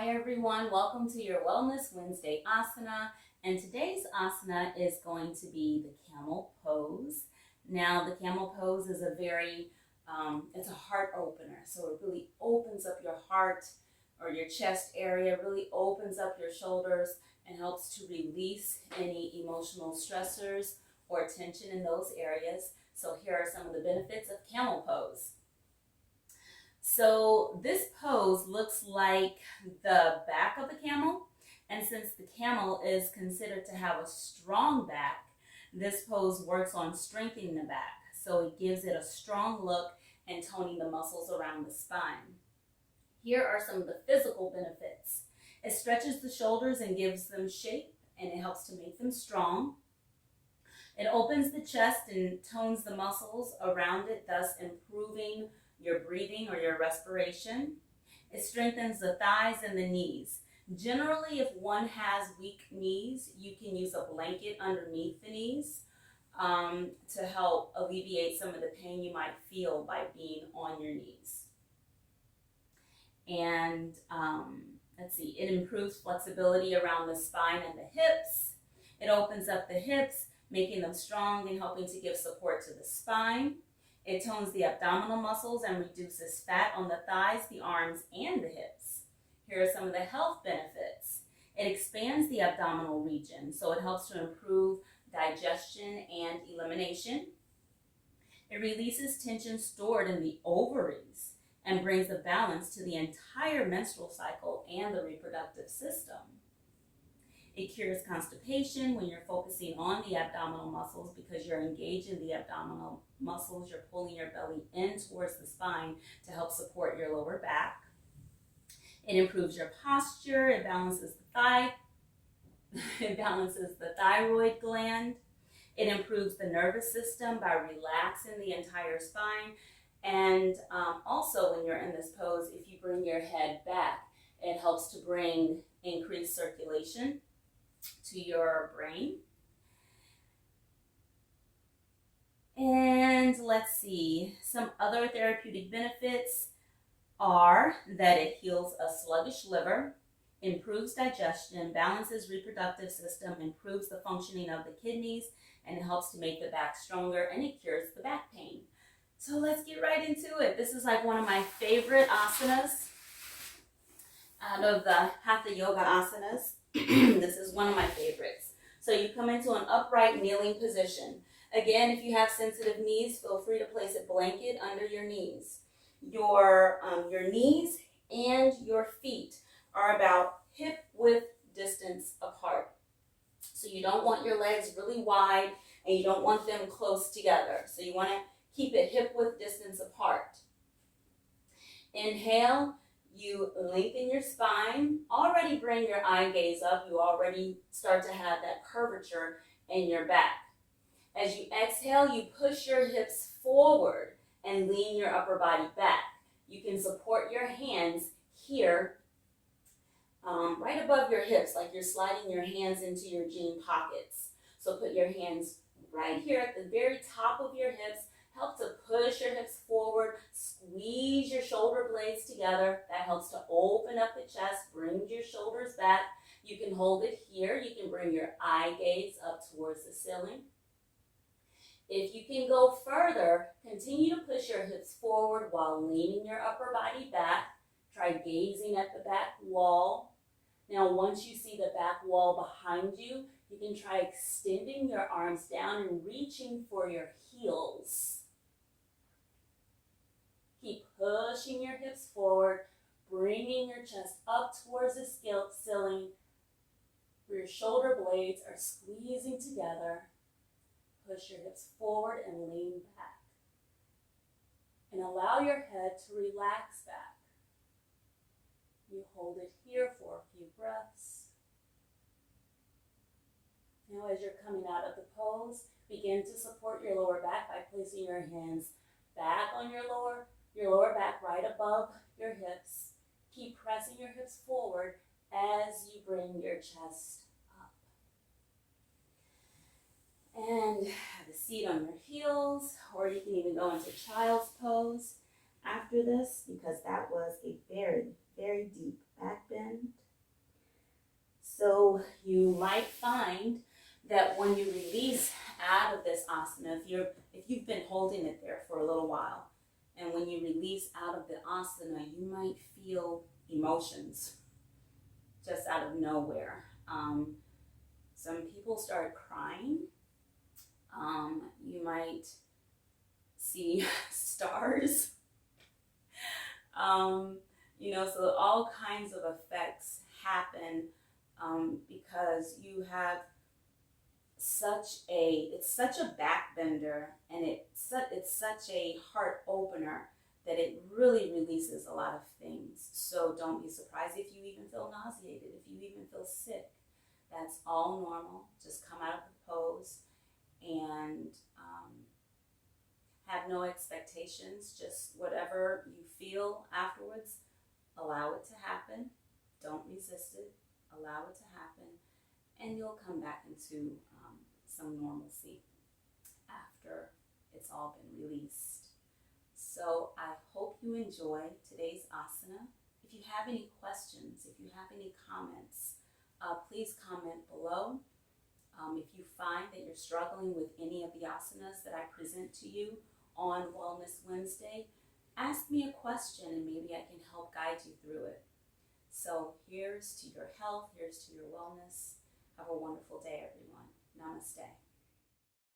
Hi everyone, welcome to your Wellness Wednesday asana, and today's asana is going to be the camel pose. Now the camel pose is it's a heart opener, so it really opens up your heart or your chest area, really opens up your shoulders and helps to release any emotional stressors or tension in those areas. So here are some of the benefits of camel pose. So this pose looks like the back of the camel, and since the camel is considered to have a strong back, this pose works on strengthening the back. So it gives it a strong look and toning the muscles around the spine. Here are some of the physical benefits. It stretches the shoulders and gives them shape, and it helps to make them strong. It opens the chest and tones the muscles around it, thus improving your breathing or your respiration. It strengthens the thighs and the knees. Generally, if one has weak knees, you can use a blanket underneath the knees to help alleviate some of the pain you might feel by being on your knees. And it improves flexibility around the spine and the hips. It opens up the hips, making them strong and helping to give support to the spine. It tones the abdominal muscles and reduces fat on the thighs, the arms, and the hips. Here are some of the health benefits. It expands the abdominal region, so it helps to improve digestion and elimination. It releases tension stored in the ovaries and brings a balance to the entire menstrual cycle and the reproductive system. It cures constipation when you're focusing on the abdominal muscles because you're engaging the abdominal muscles. You're pulling your belly in towards the spine to help support your lower back. It improves your posture. It balances the thyroid gland. It improves the nervous system by relaxing the entire spine. And also when you're in this pose, if you bring your head back, it helps to bring increased circulation to your brain. And let's see, some other therapeutic benefits are that it heals a sluggish liver, improves digestion, balances reproductive system, improves the functioning of the kidneys, and it helps to make the back stronger, and it cures the back pain. So let's get right into it. This is like one of my favorite asanas out of the Hatha Yoga asanas. This is one of my favorites. So you come into an upright kneeling position. Again, if you have sensitive knees, feel free to place a blanket under your knees. Your knees and your feet are about hip width distance apart. So you don't want your legs really wide and you don't want them close together. So you want to keep it hip width distance apart. Inhale. You lengthen your spine, already bring your eye gaze up. You already start to have that curvature in your back. As you exhale, you push your hips forward and lean your upper body back. You can support your hands here, right above your hips, like you're sliding your hands into your jean pockets. So put your hands right here at the very top of your hips. Help to push your hips forward, squeeze your shoulder blades together. That helps to open up the chest, bring your shoulders back. You can hold it here. You can bring your eye gaze up towards the ceiling. If you can go further, continue to push your hips forward while leaning your upper body back. Try gazing at the back wall. Now, once you see the back wall behind you, you can try extending your arms down and reaching for your heels. Keep pushing your hips forward, bringing your chest up towards the ceiling where your shoulder blades are squeezing together. Push your hips forward and lean back. And allow your head to relax back. You hold it here for a few breaths. Now as you're coming out of the pose, begin to support your lower back by placing your hands back on your lower back right above your hips. Keep pressing your hips forward as you bring your chest up. And have a seat on your heels, or you can even go into child's pose after this because that was a very, very deep back bend. might find that when you release out of this asana, if you've been holding it there for a little while, and when you release out of the asana, you might feel emotions just out of nowhere. Some people start crying. You might see stars. So all kinds of effects happen because you have it's such a back bender, and it's such a heart opener that it really releases a lot of things. So don't be surprised if you even feel nauseated, if you even feel sick. That's all normal. Just come out of the pose and have no expectations. Just whatever you feel afterwards, allow it to happen. Don't resist it. Allow it to happen. And you'll come back into some normalcy after it's all been released. So I hope you enjoy today's asana. If you have any questions, if you have any comments, please comment below. If you find that you're struggling with any of the asanas that I present to you on Wellness Wednesday, ask me a question and maybe I can help guide you through it. So here's to your health, here's to your wellness. Have a wonderful day, everyone. Namaste.